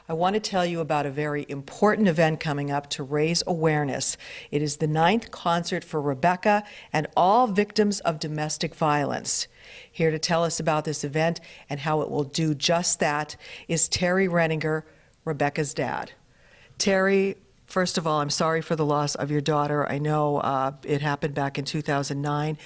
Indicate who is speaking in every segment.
Speaker 1: I want to tell you about a very important event coming up to raise awareness. It is the 9th concert for Rebecca and all victims of domestic violence. Here to tell us about this event and how it will do just that is Terry Renninger, Rebecca's dad. Terry, first of all, I'm sorry for the loss of your daughter. I know it happened back in 2009,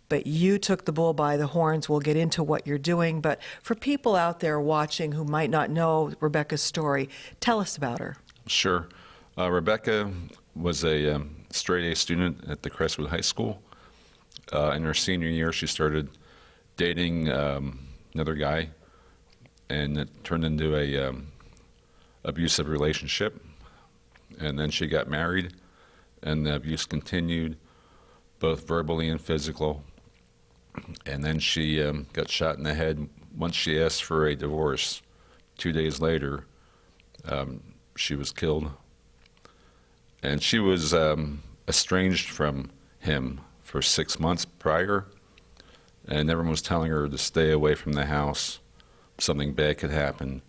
Speaker 1: but you took the bull by the horns. We'll get into what you're doing, but for people out there watching who might not know Rebecca's story, tell us about her.
Speaker 2: Sure. Rebecca was a straight A student at the Crestwood High School. In her senior year, she started dating another guy, and it turned into a abusive relationship. And then she got married, and the abuse continued, both verbally and physical. And then she got shot in the head once she asked for a divorce. 2 days later, she was killed. And she was estranged from him for 6 months prior, and everyone was telling her to stay away from the house. Something bad could happen.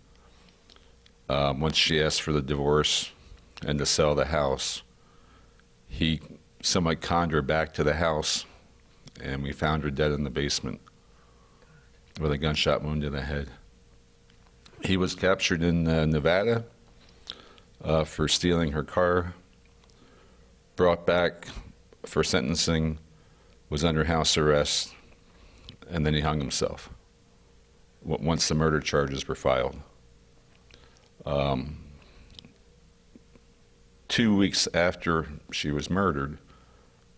Speaker 2: Once she asked for the divorce and to sell the house, he somewhat conned her back to the house, and we found her dead in the basement with a gunshot wound to the head. He was captured in Nevada for stealing her car, brought back for sentencing, was under house arrest, and then he hung himself once the murder charges were filed. 2 weeks after she was murdered,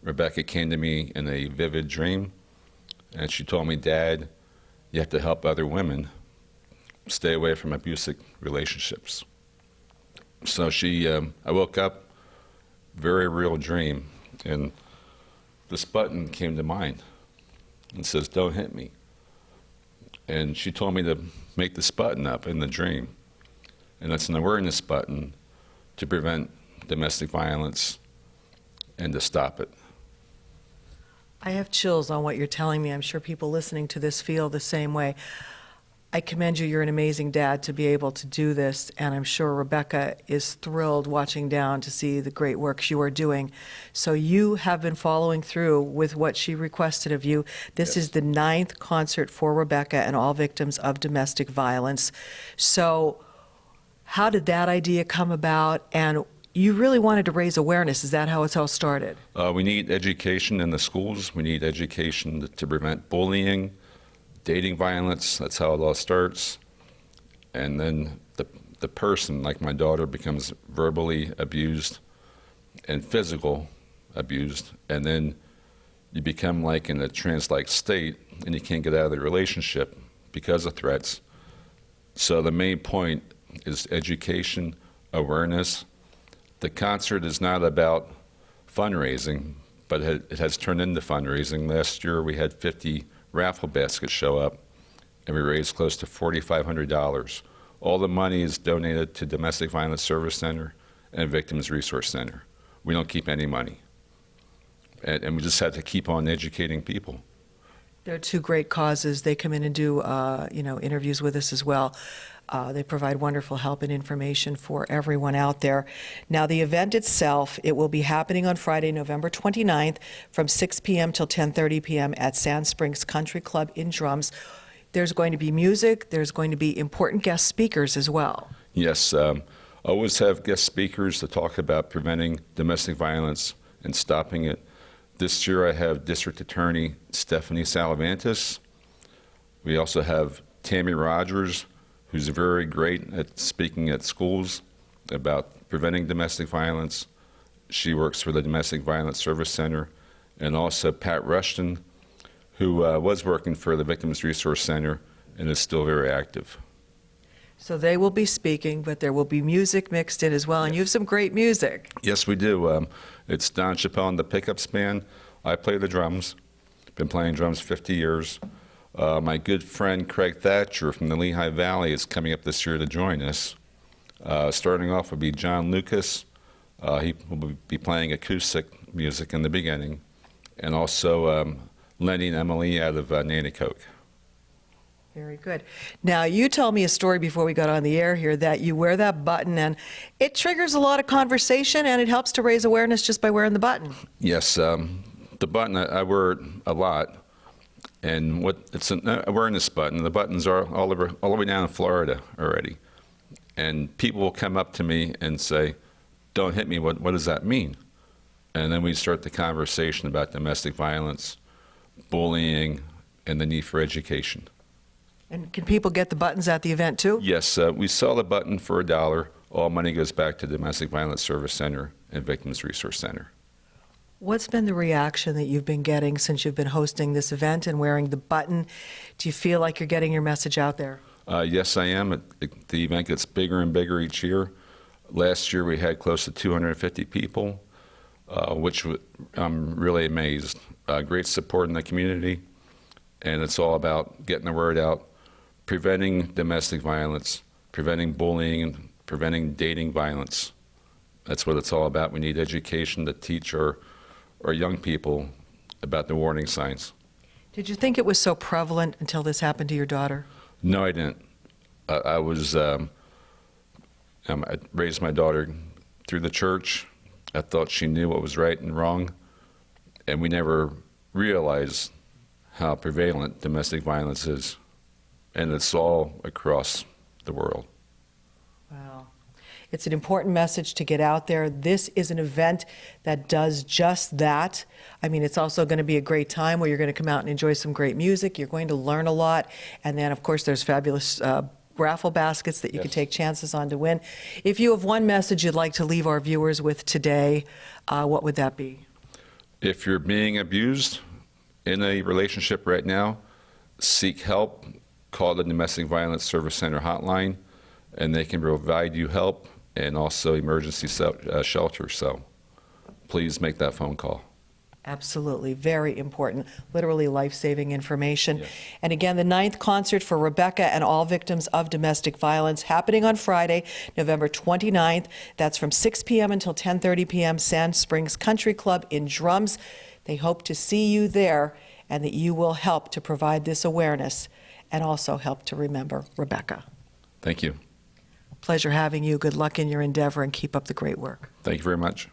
Speaker 2: Rebecca came to me in a vivid dream, and she told me, "Dad, you have to help other women stay away from abusive relationships." So I woke up, very real dream, and this button came to mind. It says, "Don't hit me." And she told me to make this button up in the dream. And it's an awareness button to prevent domestic violence and to stop it.
Speaker 1: I have chills on what you're telling me. I'm sure people listening to this feel the same way. I commend you. You're an amazing dad to be able to do this, and I'm sure Rebecca is thrilled watching down to see the great work you are doing. So you have been following through with what she requested of you. This is the 9th concert for Rebecca and all victims of domestic violence. So how did that idea come about? And you really wanted to raise awareness. Is that how it's all started?
Speaker 2: We need education in the schools. We need education to prevent bullying, dating violence. That's how it all starts. And then the person, like my daughter, becomes verbally abused and physical abused. And then you become like in a trance-like state, and you can't get out of the relationship because of threats. So the main point is education, awareness. The concert is not about fundraising, but it has turned into fundraising. Last year we had 50 raffle baskets show up, and we raised close to $4,500. All the money is donated to Domestic Violence Service Center and Victims Resource Center. We don't keep any money. And we just have to keep on educating people.
Speaker 1: There are two great causes. They come in and do interviews with us as well. They provide wonderful help and information for everyone out there. Now, the event itself, it will be happening on Friday, November 29th from 6 p.m. till 10:30 p.m. at Sand Springs Country Club in Drums. There's going to be music. There's going to be important guest speakers as well.
Speaker 2: Yes, always have guest speakers to talk about preventing domestic violence and stopping it. This year I have District Attorney Stephanie Salavantis. We also have Tammy Rogers, who's very great at speaking at schools about preventing domestic violence. She works for the Domestic Violence Service Center. And also Pat Rushton, who was working for the Victims Resource Center and is still very active.
Speaker 1: So they will be speaking, but there will be music mixed in as well, and you have some great music.
Speaker 2: Yes, we do. It's Don Chappelle and the Pickups Band. I play the drums. Been playing drums 50 years. My good friend Craig Thatcher from the Lehigh Valley is coming up this year to join us. Starting off will be John Lucas. He will be playing acoustic music in the beginning. And also Lenny and Emily out of Nanticoke.
Speaker 1: Very good. Now, you told me a story before we got on the air here that you wear that button and it triggers a lot of conversation and it helps to raise awareness just by wearing the button.
Speaker 2: Yes, the button, I wear it a lot. And it's an awareness button. The buttons are all the way down in Florida already. And people will come up to me and say, "Don't hit me, what does that mean?" And then we start the conversation about domestic violence, bullying, and the need for education.
Speaker 1: And can people get the buttons at the event too?
Speaker 2: Yes, we sell the button for $1. All money goes back to the Domestic Violence Service Center and Victims Resource Center.
Speaker 1: What's been the reaction that you've been getting since you've been hosting this event and wearing the button? Do you feel like you're getting your message out there?
Speaker 2: Yes, I am. The event gets bigger and bigger each year. Last year we had close to 250 people, which I'm really amazed. Great support in the community, and it's all about getting the word out, preventing domestic violence, preventing bullying, and preventing dating violence. That's what it's all about. We need education to teach our young people about the warning signs.
Speaker 1: Did you think it was so prevalent until this happened to your daughter?
Speaker 2: No, I didn't. I raised my daughter through the church. I thought she knew what was right and wrong, and we never realized how prevalent domestic violence is, and it's all across the world.
Speaker 1: Wow. It's an important message to get out there. This is an event that does just that. I mean, it's also going to be a great time where you're going to come out and enjoy some great music. You're going to learn a lot. And then, of course, there's fabulous raffle baskets that you can take chances on to win. If you have one message you'd like to leave our viewers with today, what would that be?
Speaker 2: If you're being abused in a relationship right now, seek help. Call the Domestic Violence Service Center hotline, and they can provide you help and also emergency shelter. So please make that phone call.
Speaker 1: Absolutely. Very important. Literally life-saving information.
Speaker 2: Yes.
Speaker 1: And again, the 9th concert for Rebecca and all victims of domestic violence happening on Friday, November 29th. That's from 6 p.m. until 10:30 p.m. Sand Springs Country Club in Drums. They hope to see you there and that you will help to provide this awareness and also help to remember Rebecca.
Speaker 2: Thank you.
Speaker 1: Pleasure having you. Good luck in your endeavor and keep up the great work.
Speaker 2: Thank you very much.